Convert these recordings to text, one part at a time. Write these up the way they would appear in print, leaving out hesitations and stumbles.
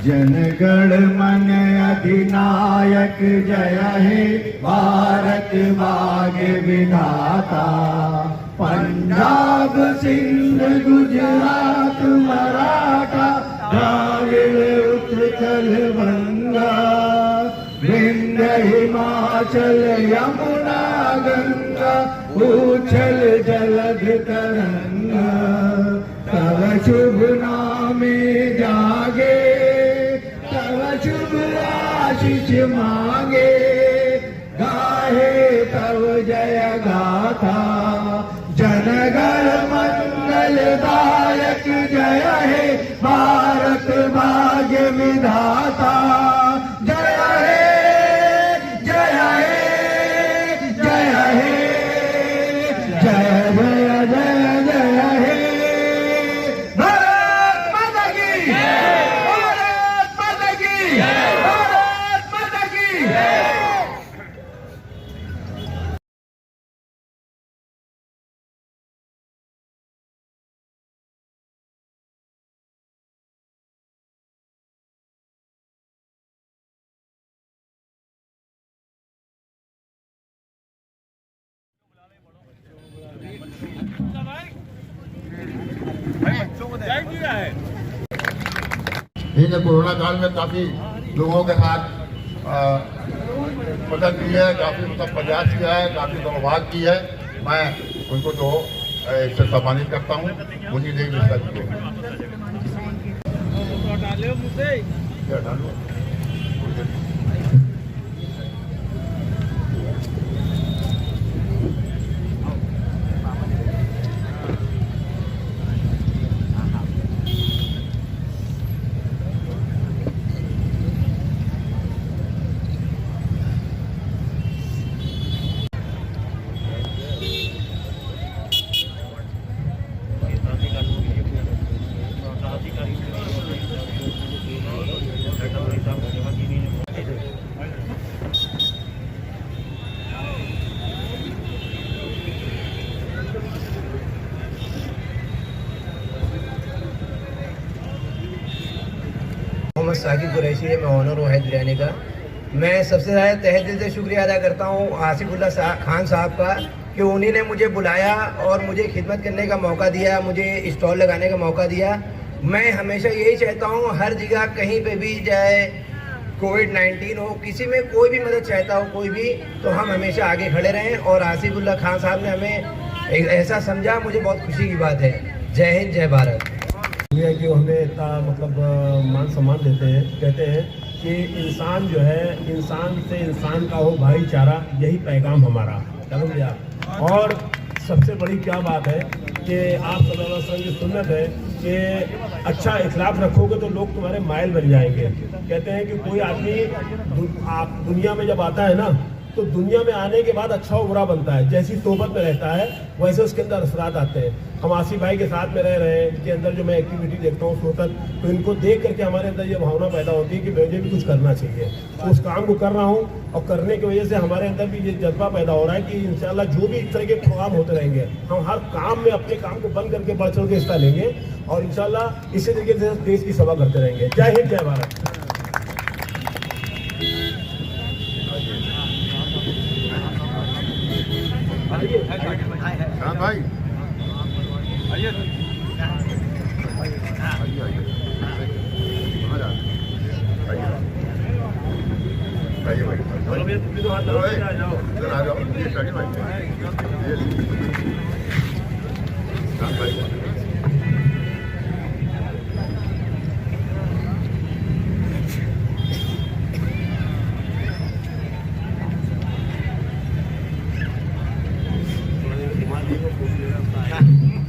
जनगण मन अधिनायक जय हे भारत भाग्य विधाता। पंजाब सिंध गुजरात मराठा द्राविड़ उत्कल गंगा, विंध्य हिमाचल यमुना गंगा, उछल जलध तरंगा। तव शुभ नामे जागे, तव शुभ आशीष मांगे, गाहे तव जय गाथा। जनगण मंगलदायक जय हे भारत भाग्य विधाता। जय हे जय हे जय हे जय जय जय जय हे। भारत माता की, भारत माता की, भारत माता की। इन कोरोना काल में काफ़ी लोगों के साथ मदद की है, काफ़ी मतलब प्रयास किया है, काफ़ी संवाद की है। मैं उनको जो इससे सम्मानित करता हूँ। मुझे देख मिश्रा जी को मोहम्मद साकिब कुरैशी है, मैं ऑनर हूँ हैदर बिरयानी का। मैं सबसे ज़्यादा तहे दिल से शुक्रिया अदा करता हूँ आसिफुल्लाह खान साहब का कि उन्हीं ने मुझे बुलाया और मुझे खिदमत करने का मौका दिया, मुझे स्टॉल लगाने का मौका दिया। मैं हमेशा यही चाहता हूँ हर जगह कहीं पे भी जाए, कोविड-19 हो, किसी में कोई भी मदद चाहता हो कोई भी, तो हम हमेशा आगे खड़े रहें। और आसिफुल्लाह खान साहब ने हमें एक ऐसा समझा, मुझे बहुत खुशी की बात है। जय हिंद, जय भारत। ये कि हमें इतना मतलब मान सम्मान देते हैं, कहते हैं कि इंसान जो है इंसान से इंसान का हो भाईचारा, यही पैगाम हमारा। समझ आप। और सबसे बड़ी क्या बात है कि आप सल्लल्लाहु अलैहि वसल्लम की सुन्नत है कि अच्छा इखलाक रखोगे तो लोग तुम्हारे माइल बन जाएंगे। कहते हैं कि कोई आदमी आप दुनिया में जब आता है ना, तो दुनिया में आने के बाद अच्छा और बुरा बनता है। जैसी सोबत में रहता है वैसे उसके अंदर असरात आते हैं। हम आसिफ भाई के साथ में रह रहे हैं, इनके अंदर जो मैं एक्टिविटी देखता हूँ सोतन, तो इनको देख करके हमारे अंदर ये भावना पैदा होती है कि मुझे भी कुछ करना चाहिए। तो उस काम को कर रहा हूँ और करने की वजह से हमारे अंदर भी ये जज्बा पैदा हो रहा है कि इंशाल्लाह जो भी इस तरह के प्रोग्राम होते रहेंगे, हम हर काम में अपने काम को बंद करके बढ़ चढ़ के हिस्सा लेंगे और इंशाल्लाह इसी तरीके से देश की सेवा करते रहेंगे। जय हिंद, जय भारत। हाँ भाई, आइए आइए आइए आ जाओ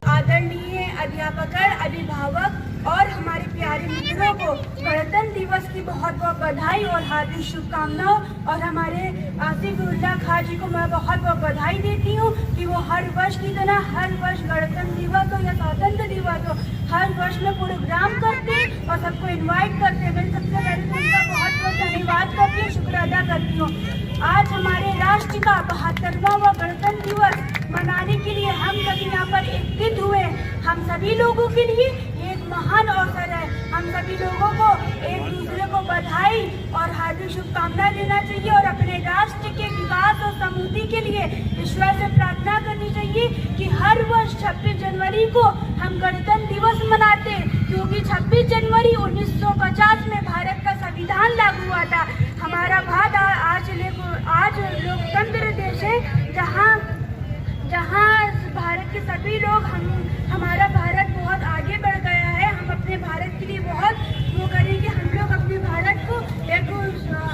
आदरणीय अध्यापक, अभिभावक और हमारे प्यारे मित्रों को गणतंत्र दिवस की बहुत बहुत बधाई और हार्दिक शुभकामनाओं। और हमारे आसिफुल्लाह खान जी को मैं बहुत बहुत बधाई देती हूँ कि वो हर वर्ष की तरह हर वर्ष गणतंत्र दिवस हो या स्वतंत्र दिवस हो, हर वर्ष में प्रोग्राम करते और सबको इन्वाइट करते। मैं सबसे पहले तो उनका बहुत बहुत धन्यवाद करती हूँ, शुक्र अदा करती हूँ। आज हमारे राष्ट्र का 72वां गणतंत्र दिवस मनाने के लिए हम सभी यहाँ पर एकत्रित हुए। हम सभी लोगों के लिए एक महान अवसर है। हम सभी लोगों को एक दूसरे को बधाई और हार्दिक शुभकामनाएं देना चाहिए और अपने राष्ट्र के विकास और समृद्धि के लिए ईश्वर से प्रार्थना करनी चाहिए कि हर वर्ष 26 जनवरी को हम गणतंत्र दिवस मनाते हैं, क्योंकि 26 जनवरी 1950 में भारत का संविधान लागू हुआ था। हमारा भारत आज लोकतंत्र देश है, जहाँ भारत के सभी लोग हमारा भारत बहुत आगे बढ़ गया है। हम अपने भारत के लिए बहुत वो करेंगे, हम लोग अपने भारत को एक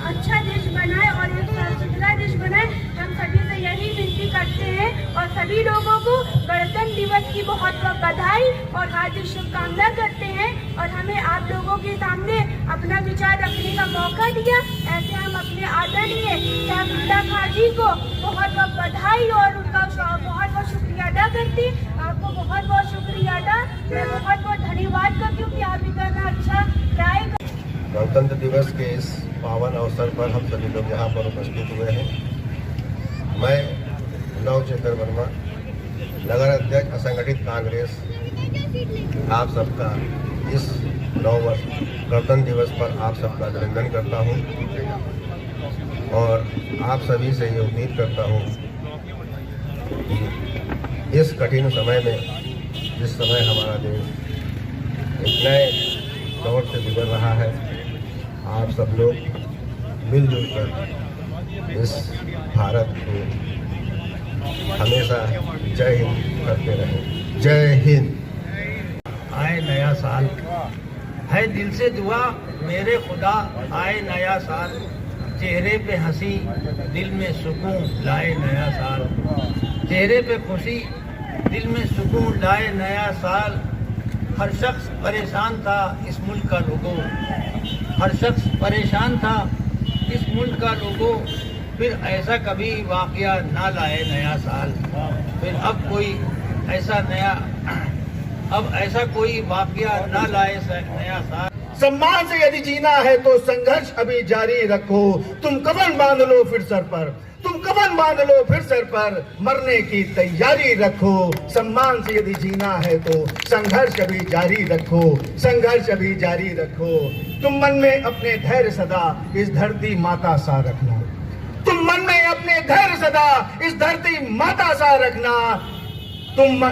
अच्छा देश बनाए और एक साफ सुथरा देश बनाए। हम सभी से यही विनती करते हैं और सभी लोगों को गणतंत्र दिवस की बहुत बहुत बधाई और हार्दिक शुभकामनाएं करते हैं। और हमें आप लोगों के सामने अपना विचार रखने का मौका दिया, ऐसे हम अपने आदरणीय शहजादा खान जी को बहुत बहुत बधाई और उनका बहुत बहुत शुक्रिया अदा करती हूँ। आपको बहुत बहुत शुक्रिया अदा, मैं बहुत बहुत धन्यवाद करती हूँ कि आप इतना अच्छा राय। गणतंत्र दिवस के इस पावन अवसर पर हम सभी लोग यहाँ पर उपस्थित हुए हैं। मैं नवचेतन वर्मा, नगर अध्यक्ष असंगठित कांग्रेस, आप सबका इस 9 वर्ष गणतंत्र दिवस पर आप सबका अभिनंदन करता हूँ और आप सभी से ये उम्मीद करता हूँ कि इस कठिन समय में, जिस समय हमारा देश एक नए दौर से गुजर रहा है, आप सब लोग मिलजुल कर इस भारत को हमेशा जय हिंद करते रहें। जय हिंद। आए नया साल है दिल से दुआ मेरे खुदा, आए नया साल, चेहरे पे हंसी दिल में सुकून लाए नया साल, चेहरे पे खुशी दिल में सुकून लाए नया साल। हर शख्स परेशान था इस मुल्क का लोगों, हर शख्स परेशान था इस मुल्क का लोगों, फिर ऐसा कभी वाक़या ना लाए नया साल, फिर अब ऐसा कोई वाक़या ना लाए नया साल। सम्मान से यदि जीना है तो संघर्ष अभी जारी रखो, तुम कफन बांध लो फिर सर पर, तुम कफन बांध लो फिर सर पर, मरने की तैयारी रखो। सम्मान से यदि जीना है तो संघर्ष अभी जारी रखो, संघर्ष अभी जारी रखो। तुम मन में अपने धैर्य सदा इस धरती माता सा रखना, तुम मन में अपने धैर्य सदा इस धरती माता सा रखना। तुम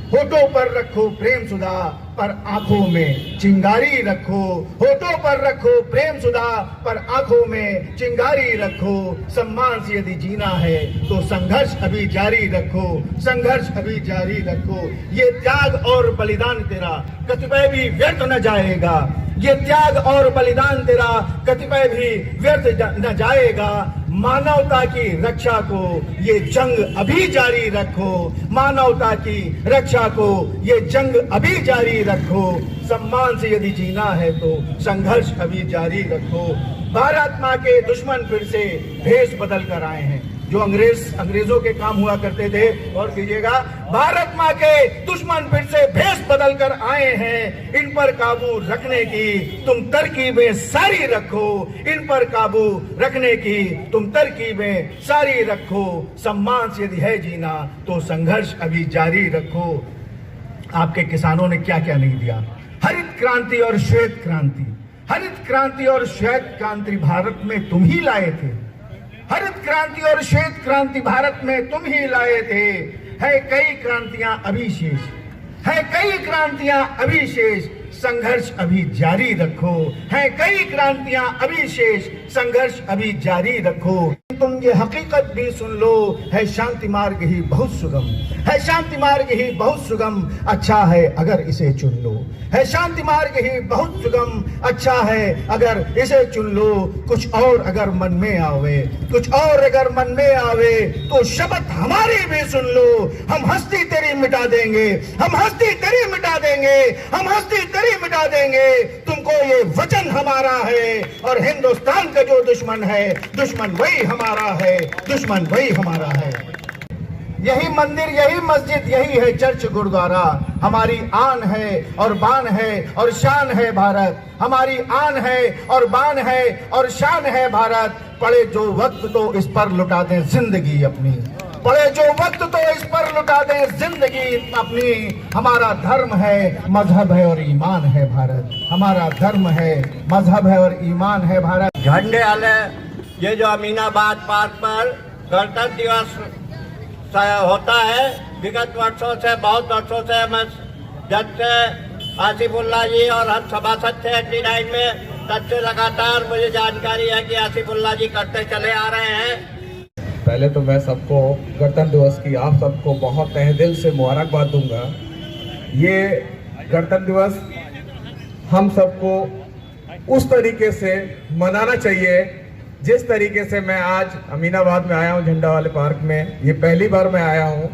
होठों पर रखो प्रेम सुधा, पर आंखों में चिंगारी रखो, होठों पर रखो प्रेम सुधा, पर आंखों में चिंगारी रखो। सम्मान से यदि जीना है तो संघर्ष अभी जारी रखो, संघर्ष अभी जारी रखो। ये त्याग और बलिदान तेरा कतिपय भी व्यर्थ न जाएगा, ये त्याग और बलिदान तेरा कतिपय भी व्यर्थ न जाएगा। मानवता की रक्षा को ये जंग अभी जारी रखो, मानवता की रक्षा को ये जंग अभी जारी रखो। सम्मान से यदि जीना है तो संघर्ष अभी जारी रखो। भारत माँ के दुश्मन फिर से भेष बदल कर आए हैं, जो अंग्रेजों के काम हुआ करते थे। और कीजिएगा, भारत माँ के दुश्मन फिर से भेष बदल कर आए हैं। इन पर काबू रखने की तुम तरकीबें सारी रखो, इन पर काबू रखने की तुम तरकीबें सारी रखो। सम्मान से यदि है जीना तो संघर्ष अभी जारी रखो। आपके किसानों ने क्या क्या नहीं दिया। हरित क्रांति और श्वेत क्रांति, हरित क्रांति और श्वेत क्रांति भारत में तुम ही लाए थे, हरित क्रांति और श्वेत क्रांति भारत में तुम ही लाए थे। है कई क्रांतियां अभी शेष, है कई क्रांतियां अभी शेष, संघर्ष अभी जारी रखो। है कई क्रांतियां अभी शेष, संघर्ष अभी जारी रखो। तुम ये हकीकत भी सुन लो, है शांति मार्ग ही बहुत सुगम, है शांति मार्ग ही बहुत सुगम, अच्छा है अगर इसे चुन लो। है शांति मार्ग ही बहुत सुगम, अच्छा है अगर इसे चुन लो। कुछ और अगर मन में आवे, कुछ और अगर मन में आवे, तो शब्द हमारी भी सुन लो। हम हस्ती तेरी मिटा देंगे, हम हस्ती तेरी मिटा देंगे, हम हस्ती तेरी मिटा देंगे। तुमको ये वचन हमारा है, और हिंदुस्तान का जो दुश्मन है, दुश्मन वही हमारा है, दुश्मन वही हमारा है। यही मंदिर, यही मस्जिद, यही है चर्च गुरुद्वारा। हमारी आन है और बान है और शान है भारत, हमारी आन है और बान है और शान है भारत। पड़े जो वक्त तो इस पर लुटा दें जिंदगी अपनी, पड़े जो वक्त तो इस पर लुटा दें जिंदगी अपनी। हमारा धर्म है, मजहब है और ईमान है भारत। हमारा धर्म है, मजहब है और ईमान है भारत। झंडे वाले ये जो अमीनाबाद पार्क पर गणतंत्र दिवस होता है, विगत वर्षों से, बहुत वर्षों से मैं जब से आसिफुल्लाह जी और हम सभासद थे 89 में, तब से लगातार मुझे जानकारी है कि आसिफुल्लाह जी करते चले आ रहे हैं। पहले तो मैं सबको गणतंत्र दिवस की आप सबको बहुत तहे दिल से मुबारकबाद दूंगा। ये गणतंत्र दिवस हम सबको उस तरीके से मनाना चाहिए जिस तरीके से मैं आज अमीनाबाद में आया हूँ, झंडा वाले पार्क में। ये पहली बार मैं आया हूँ।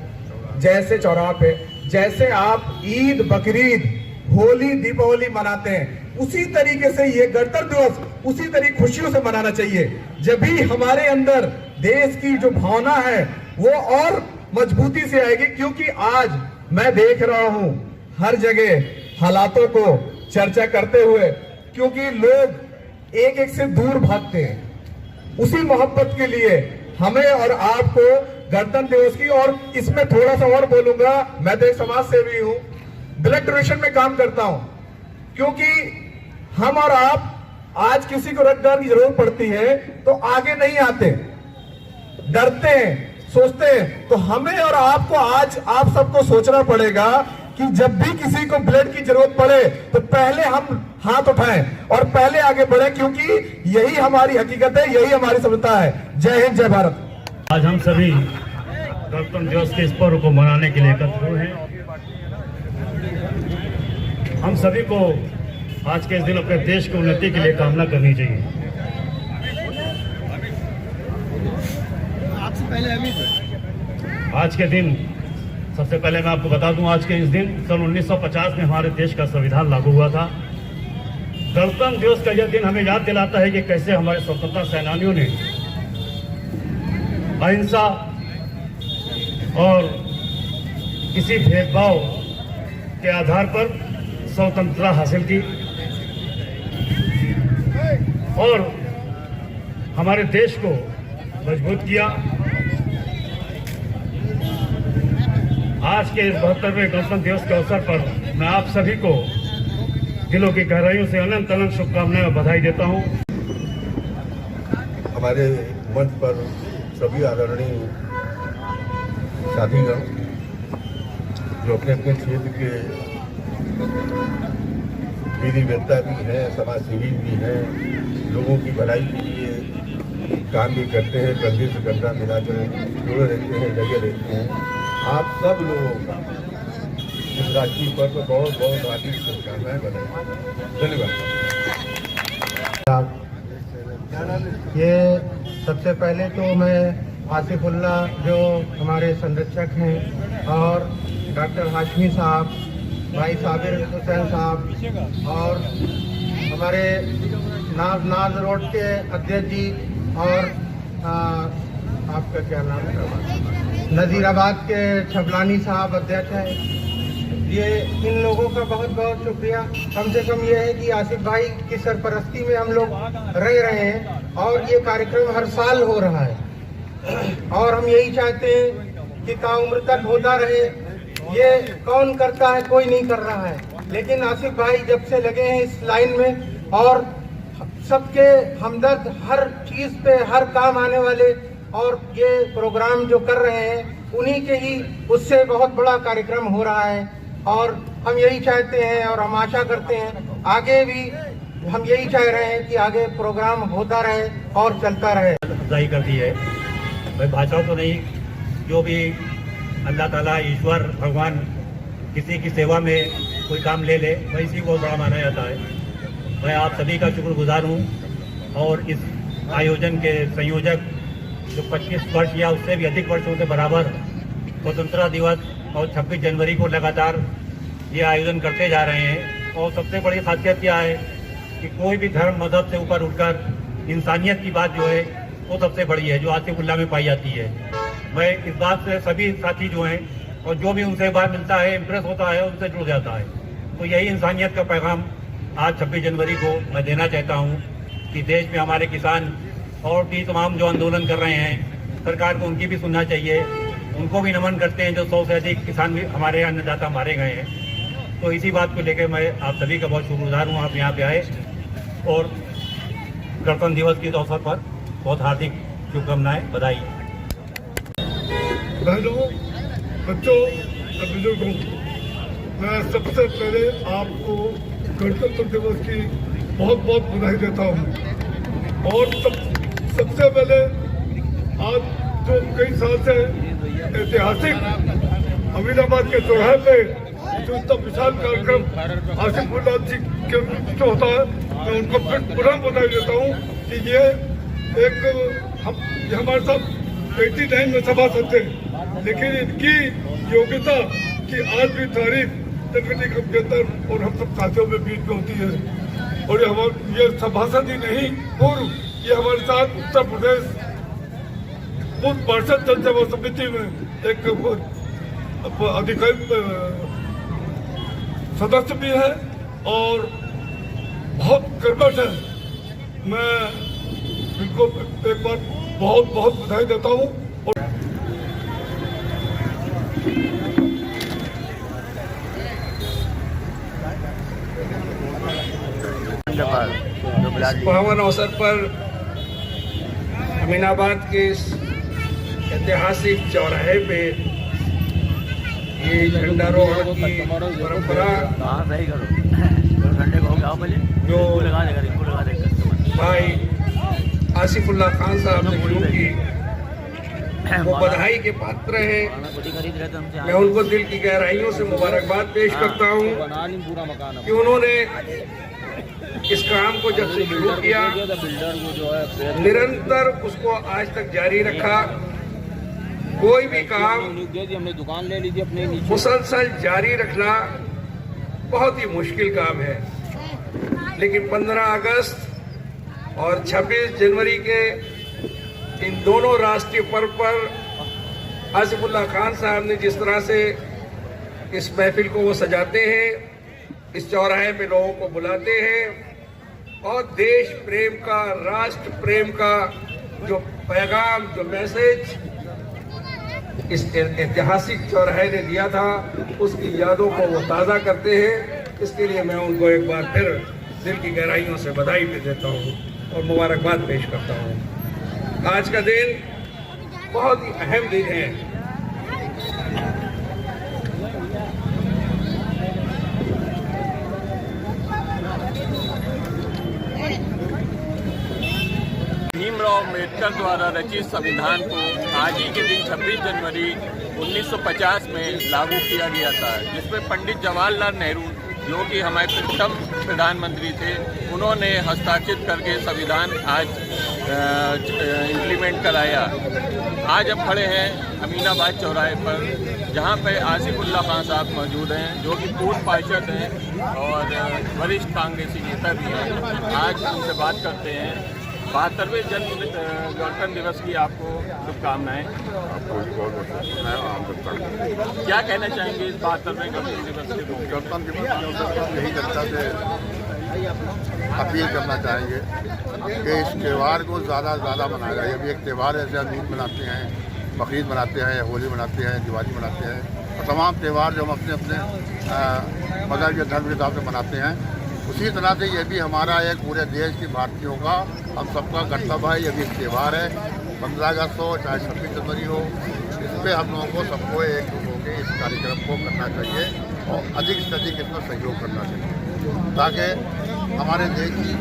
जैसे चौराहे पे जैसे आप ईद, बकरीद, होली, दीपावली मनाते हैं, उसी तरीके से ये गणतंत्र दिवस उसी तरीके खुशियों से मनाना चाहिए। जब भी हमारे अंदर देश की जो भावना है वो और मजबूती से आएगी, क्योंकि आज मैं देख रहा हूं हर जगह हालातों को चर्चा करते हुए, क्योंकि लोग एक एक से दूर भागते हैं। उसी मोहब्बत के लिए हमें और आपको गणतंत्र दिवस की, और इसमें थोड़ा सा और बोलूंगा, मैं तो एक समाज सेवी हूं, ब्लड डोनेशन में काम करता हूं, क्योंकि हम और आप आज किसी को रक्तदान की जरूरत पड़ती है तो आगे नहीं आते, डरते हैं, सोचते हैं। तो हमें और आपको आज आप सबको सोचना पड़ेगा कि जब भी किसी को ब्लड की जरूरत पड़े तो पहले हम हाथ उठाएं और पहले आगे बढ़े, क्योंकक्योंकि यही हमारी हकीकत है, यही हमारी सभ्यता है। जय हिंद, जय भारत। आज हम सभी गणतंत्र दिवस के इस पर्व को मनाने के लिए एकत्र हुए हैं। हम सभी को आज के इस दिन अपने देश की उन्नति के लिए कामना करनी चाहिए। आज के दिन सबसे पहले मैं आपको बता दूं, आज के इस दिन सन 1950 में हमारे देश का संविधान लागू हुआ था। गणतंत्र दिवस का यह दिन हमें याद दिलाता है कि कैसे हमारे स्वतंत्रता सेनानियों ने अहिंसा और किसी भेदभाव के आधार पर स्वतंत्रता हासिल की और हमारे देश को मजबूत किया। आज के इस 72वें गणतंत्र दिवस के अवसर पर मैं आप सभी को दिलों की गहराइयों से अनंत अनंत शुभकामनाएं और बधाई देता हूं। हमारे मंच पर सभी आदरणीय साथीगण जो अपने अपने क्षेत्र के विधि वेत्ता भी हैं, समाज सेवी भी हैं, लोगों की भलाई के लिए काम भी करते हैं, कंधे से कंधा मिलाकर जुड़े रहते हैं, लगे रहते हैं। आप सब लोगों का इस राष्ट्रीय पर्व पर बहुत बहुत हार्दिक शुभकामनाएं बनाएं। धन्यवाद। ये सबसे पहले तो मैं आसिफुल्लाह जो हमारे संरक्षक हैं और डॉक्टर हाशमी साहब, भाई साबिर हुसैन साहब और हमारे नाज रोड के अध्यक्ष जी और आपका क्या नाम है, नज़ीराबाद के छबलानी साहब अध्यक्ष हैं। ये इन लोगों का बहुत बहुत शुक्रिया। कम से कम ये है कि आसिफ भाई की सरपरस्ती में हम लोग रह रहे हैं और ये कार्यक्रम हर साल हो रहा है और हम यही चाहते हैं कि ताउम्र तक होता रहे। ये कौन करता है, कोई नहीं कर रहा है, लेकिन आसिफ भाई जब से लगे हैं इस लाइन में और सबके हमदर्द, हर चीज़ पे हर काम आने वाले, और ये प्रोग्राम जो कर रहे हैं उन्हीं के ही उससे बहुत बड़ा कार्यक्रम हो रहा है। और हम यही चाहते हैं और हम आशा करते हैं आगे भी हम यही चाह रहे हैं कि आगे प्रोग्राम होता रहे और चलता रहे। अफजाई कर दी है, मैं भाषा तो नहीं, जो भी अल्लाह ताला, ईश्वर, भगवान किसी की सेवा में कोई काम ले ले वही इसी को बड़ा माना जाता है। मैं आप सभी का शुक्रगुजार हूँ और इस आयोजन के संयोजक जो 25 वर्ष या उससे भी अधिक वर्षों से बराबर स्वतंत्रता दिवस और 26 जनवरी को लगातार ये आयोजन करते जा रहे हैं। और सबसे बड़ी खासियत क्या है कि कोई भी धर्म मजहब से ऊपर उठकर इंसानियत की बात जो है वो सबसे बड़ी है, जो आसिफुल्लाह में पाई जाती है। मैं इस बात से सभी साथी जो हैं और जो भी उनसे बात मिलता है, इम्प्रेस होता है, उनसे जुड़ जाता है। तो यही इंसानियत का पैगाम आज 26 जनवरी को मैं देना चाहता हूँ कि देश में हमारे किसान और भी तमाम जो आंदोलन कर रहे हैं, सरकार को उनकी भी सुनना चाहिए उनको भी नमन करते हैं जो 100 से अधिक किसान भी हमारे अन्नदाता मारे गए हैं। तो इसी बात को लेकर मैं आप सभी का बहुत शुक्रगुजार हूँ, आप यहाँ पे आए और गणतंत्र दिवस के अवसर पर बहुत हार्दिक शुभकामनाएं, बधाई। बहनों, बच्चों और बुजुर्गों, मैं सबसे पहले आपको गणतंत्र दिवस की बहुत बहुत बधाई देता हूँ। और सबसे पहले आज जो कई साल से ऐतिहासिक अमीनाबाद के चौराहे पे जो इतना विशाल कार्यक्रम आसिफुल्लाह जी के जो होता है, मैं उनको फिर पुनः बधाई देता हूँ कि ये हमारे साथ 89 में सभासद थे, लेकिन इनकी योग्यता की आज भी तारीफ जनगणना के अंदर और हम सब साथियों में बीच में होती है। और ये सभासद ही नहीं, पूर्व ये हमारे साथ उत्तर प्रदेश पूर्व पार्षद जनसेवा समिति में एक अधिकारी सदस्य भी है और बहुत कर्मठ है। मैं इनको एक बार बहुत बहुत बधाई देता हूँ। इस पावन अवसर पर अमीनाबाद के इस ऐतिहासिक चौराहे पे ये झंडारोहण की परंपरा जो भाई आसिफुल्लाह खान साहब ने शुरू की, वो बधाई के पात्र हैं। मैं उनको दिल की गहराइयों से मुबारकबाद पेश करता हूँ कि उन्होंने इस काम को जब से शुरू किया निरंतर उसको आज तक जारी रखा। कोई भी काम दुकान ले लीजिए अपने मुसलसल जारी रखना बहुत ही मुश्किल काम है, लेकिन 15 अगस्त और 26 जनवरी के इन दोनों राष्ट्रीय पर्व पर आसिफुल्लाह खान साहब ने जिस तरह से इस महफिल को वो सजाते हैं, इस चौराहे पे लोगों को बुलाते हैं और देश प्रेम का, राष्ट्र प्रेम का जो पैगाम, जो मैसेज इस ऐतिहासिक चौराहे ने दिया था, उसकी यादों को वो ताज़ा करते हैं। इसके लिए मैं उनको एक बार फिर दिल की गहराइयों से बधाई भी देता हूँ और मुबारकबाद पेश करता हूँ। आज का दिन बहुत ही अहम दिन है। भीमराव अम्बेडकर द्वारा रचित संविधान को आज ही के दिन 26 जनवरी 1950 में लागू किया गया था, जिसमें पंडित जवाहरलाल नेहरू जो कि हमारे प्रथम प्रधानमंत्री थे, उन्होंने हस्ताक्षरित करके संविधान आज इम्प्लीमेंट कराया। आज हम खड़े हैं अमीनाबाद चौराहे पर, जहां पे आसिफुल्लाह खान साहब मौजूद हैं, जो कि पूर्व पार्षद हैं और वरिष्ठ कांग्रेसी नेता भी हैं। आज उनसे बात करते हैं। 72वें गणतंत्र दिवस की आपको शुभकामनाएं। क्या कहना चाहेंगे इस 72वें गणतंत्र दिवस के? गणतंत्र दिवस यही जनता से अपील करना चाहेंगे कि इस त्यौहार को ज़्यादा से ज़्यादा मनाया जाए। अभी एक त्यौहार है, जैसे ईद मनाते हैं, बकरीद मनाते हैं, होली मनाते हैं, दिवाली मनाते हैं, और तमाम त्यौहार जो हम अपने अपने मज़हब या धर्म के हिसाब से मनाते हैं, उसी तरह से ये भी हमारा एक पूरे देश के भारतीयों का, हम सबका कर्तव्य है। ये भी एक त्यौहार है, 15 अगस्त हो चाहे 26 जनवरी हो, इस पर हम लोगों को सबको एक होकर इस कार्यक्रम को करना चाहिए और अधिक से अधिक इसमें सहयोग करना चाहिए, ताकि हमारे देश की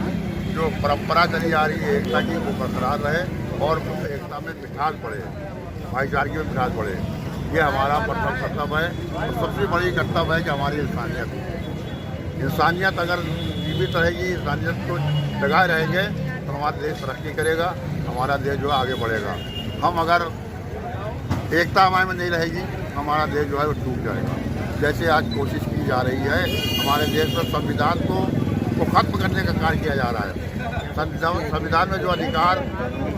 जो परंपरा चली आ रही है एकता की, वो बरकरार रहे और एकता में मिठास बढ़े, भाईचारे में मिठास बढ़े। ये हमारा प्रथम कर्तव्य है और सबसे बड़ी कर्तव्य है कि हमारी इंसानियत अगर जीवित रहेगी, इंसानियत को जगाए रहेंगे तो हमारा देश तरक्की करेगा, हमारा देश जो है आगे बढ़ेगा। हम अगर एकता हमारे में नहीं रहेगी, हमारा देश जो है वो टूट जाएगा। जैसे आज कोशिश की जा रही है हमारे देश में संविधान को खत्म करने का कार्य किया जा रहा है। संविधान में जो अधिकार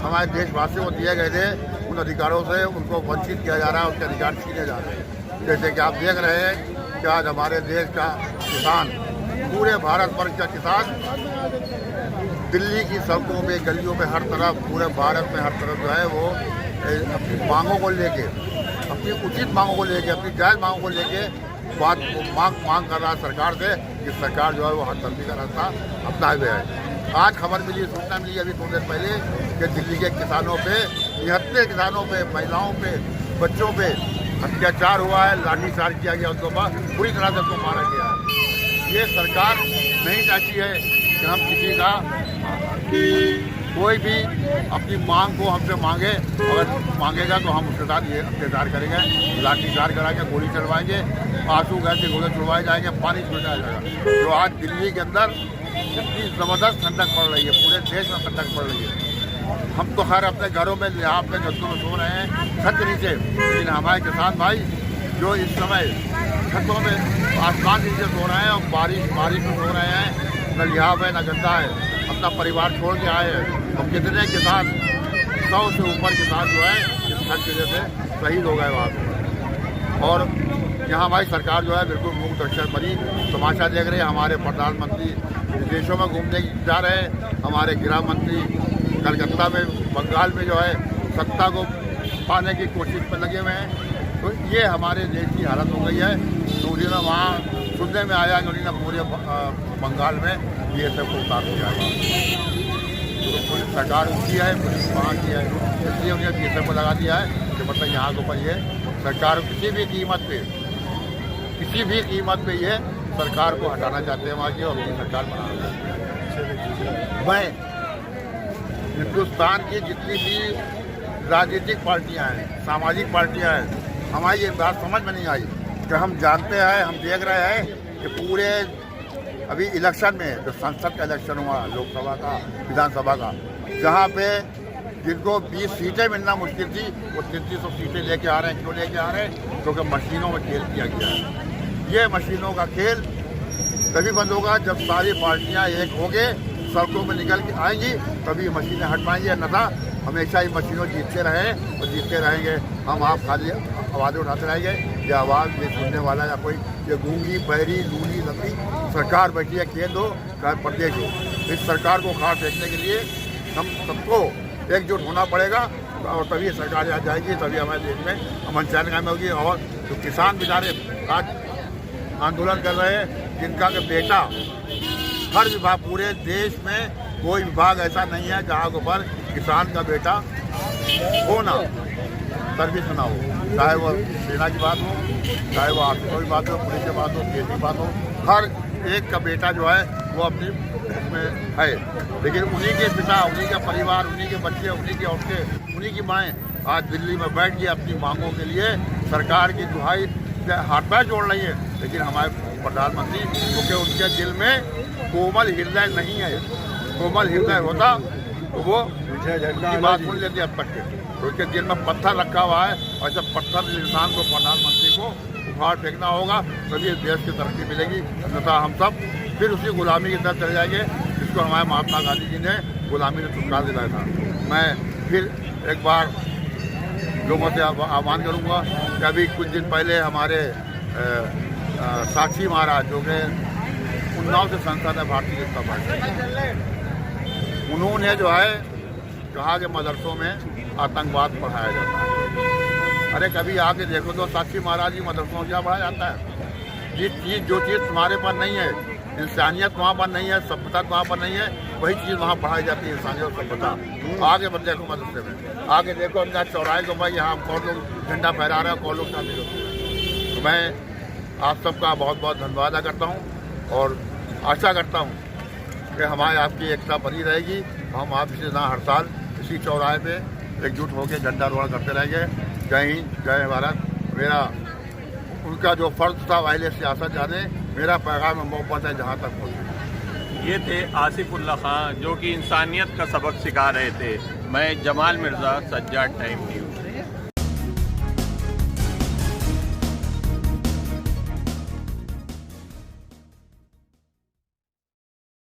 हमारे देशवासियों को दिए गए थे, उन अधिकारों से उनको वंचित किया जा रहा है, उनके अधिकार छीने जा रहे हैं। जैसे कि आप देख रहे हैं कि आज हमारे देश का किसान, पूरे भारतवर्ष का किसान दिल्ली की सड़कों में, गलियों में, हर तरफ, पूरे भारत में हर तरफ जो है वो अपनी मांगों को लेके, अपनी उचित मांगों को लेके, अपनी जायज़ मांगों को लेके मांग कर रहा है सरकार से कि सरकार जो है वो हथकंडी का रास्ता अपनाए हुए है। आज खबर मिली, सूचना मिली अभी थोड़ी देर पहले कि दिल्ली के किसानों पे, 73 किसानों पे, महिलाओं पे, बच्चों पे अत्याचार हुआ है, लाठीचार्ज किया गया, उनको पूरी तरह से उसको मारा गया है। ये सरकार नहीं चाहती है कि हम किसी का कोई भी अपनी मांग को हमसे मांगे, अगर मांगेगा तो हम उसके साथ ये अत्याचार करेंगे, लाठीचार्ज कराएंगे, गोली चलवाएंगे, आंसू गैस के गोले छुड़वाए जाएंगे, पानी छुड़वाया जाएगा। तो आज दिल्ली के अंदर इतनी ज़बरदस्त ठंडक पड़ रही है, पूरे देश में ठंडक पड़ रही है। हम तो खैर अपने घरों में लिहाज में गद्दों में सो रहे हैं, छत के नीचे, लेकिन हमारे किसान भाई जो इस समय छतों में आसमान के नीचे सो रहे हैं और बारिश में सो रहे हैं, न लिहाज है न गद्दा है, अपना परिवार छोड़ के आए हैं। और कितने किसान, 100 से ऊपर किसान जो है इस ठंड की वजह से शहीद हो गए वहाँ पर। और यहाँ हमारी सरकार जो है बिल्कुल मूक दर्शक बनी तमाशा देख रही है। हमारे प्रधानमंत्री विदेशों में घूमने जा रहे हैं, हमारे गृह मंत्री कलकत्ता में, बंगाल में जो है सत्ता को पाने की कोशिश पर लगे हुए हैं। तो ये हमारे देश की हालत हो गई है। तो उन्होंने वहाँ सुनने में आया कि उन्होंने पूरे बंगाल में ये सब उतार दिया है। तो पुलिस सरकार उनकी है, पुलिस वहाँ की है, इसलिए उन्हें बीएसएफ को लगा दिया है कि मतलब यहाँ के ऊपर ये सरकार किसी भी कीमत पे ये सरकार को हटाना चाहते हैं, वहाँ की और अपनी सरकार बनाना चाहते हैं। मैं हिंदुस्तान की जितनी भी राजनीतिक पार्टियाँ हैं, सामाजिक पार्टियाँ हैं, हमारी ये बात समझ में नहीं आई कि हम जानते हैं, हम देख रहे हैं कि पूरे अभी इलेक्शन में जो संसद का इलेक्शन हुआ, लोकसभा का, विधानसभा का, जहाँ पे जिनको 20 सीटें मिलना मुश्किल थी, वो 3300 सीटें लेके आ रहे हैं। क्यों लेके आ रहे हैं? क्योंकि मशीनों में खेल किया गया है। ये मशीनों का खेल तभी बंद होगा जब सारी पार्टियां एक होके सड़कों में निकल के आएंगी, तभी मशीनें हट पाएंगी। अन्यथा हमेशा ही मशीनों जीतते रहे और जीतते रहेंगे। हम आप खाली आवाज़ें उठाते रहेंगे, ये आवाज़ ये सुनने वाला या कोई ये गूंगी, बहरी, लूली, लकड़ी सरकार बैठी है, केंद्र हो चाहे प्रदेश हो। इस सरकार को खाड़ फेंकने के लिए हम सबको एकजुट होना पड़ेगा और तभी सरकार यहाँ जाएगी, तभी हमारे देश में अमन चैन कायम होगी। और जो किसान बेचारे आज आंदोलन कर रहे हैं, जिनका के बेटा हर विभाग, पूरे देश में कोई विभाग ऐसा नहीं है जहाँ के ऊपर किसान का बेटा हो ना, सर्विस ना हो, चाहे वो सेना की बात हो, चाहे वो आर्मी की बात हो, पुलिस की बात हो, केस की बात हो, हर एक का बेटा जो है वो अपनी में है। लेकिन उन्हीं के पिता, उन्हीं का परिवार, उन्हीं के बच्चे, उन्हीं की औरतें, उन्हीं की माएँ आज दिल्ली में बैठ गई अपनी मांगों के लिए सरकार की दुहाई हाथ पैर जोड़ रही है। लेकिन हमारे प्रधानमंत्री, क्योंकि उनके दिल में कोमल हृदय नहीं है, कोमल हृदय होता तो वो उनकी बात सुन लेते अब तक के। तो उनके दिल में पत्थर रखा हुआ है और जब पत्थर इंसान को, प्रधानमंत्री को उखाड़ फेंकना होगा तभी इस देश की तरक्की मिलेगी। अन्यथा हम सब फिर उसी गुलामी की तरफ चले जाएंगे जिसको हमारे महात्मा गांधी जी ने गुलामी से छुटकारा दिलाया था। मैं फिर एक बार लोगों से आह्वान करूंगा कि अभी कुछ दिन पहले हमारे साक्षी महाराज जो कि उन्नाव से संसद है भारतीय जनता पार्टी, उन्होंने जो है कहा कि मदरसों में आतंकवाद पढ़ाया जाता है। अरे कभी आके देखो तो साक्षी महाराज जी मदरसों में क्या पढ़ाया जाता है? जो चीज़ तुम्हारे पास नहीं है, इंसानियत वहाँ पर नहीं है, सभ्यता वहाँ पर नहीं है, वही चीज़ वहाँ पढ़ाई जाती है, इंसानियत और सभ्यता। आगे बस देखो मदरसे में, आगे देखो अंदर चौराहे को भाई यहाँ कौन लोग झंडा फहरा रहे हैं, कौन लोग शामिल होते हैं। तो मैं आप सबका बहुत बहुत धन्यवाद करता हूँ और आशा करता हूँ कि हमारे आपकी एकता बनी रहेगी। हम आप इसी तरह हर साल इसी चौराहे पे एकजुट होकर झंडारोहण करते रहेंगे। जय हिंद, जय भारत। मेरा उनका जो फर्ज था वाहिले सियासत जाने, मेरा पैगाम मोहब्बत है जहाँ तक पहुँचे। ये थे आसिफुल्लाह खां जो कि इंसानियत का सबक सिखा रहे थे। मैं जमाल मिर्ज़ा, सज्जाद टाइम न्यूज़।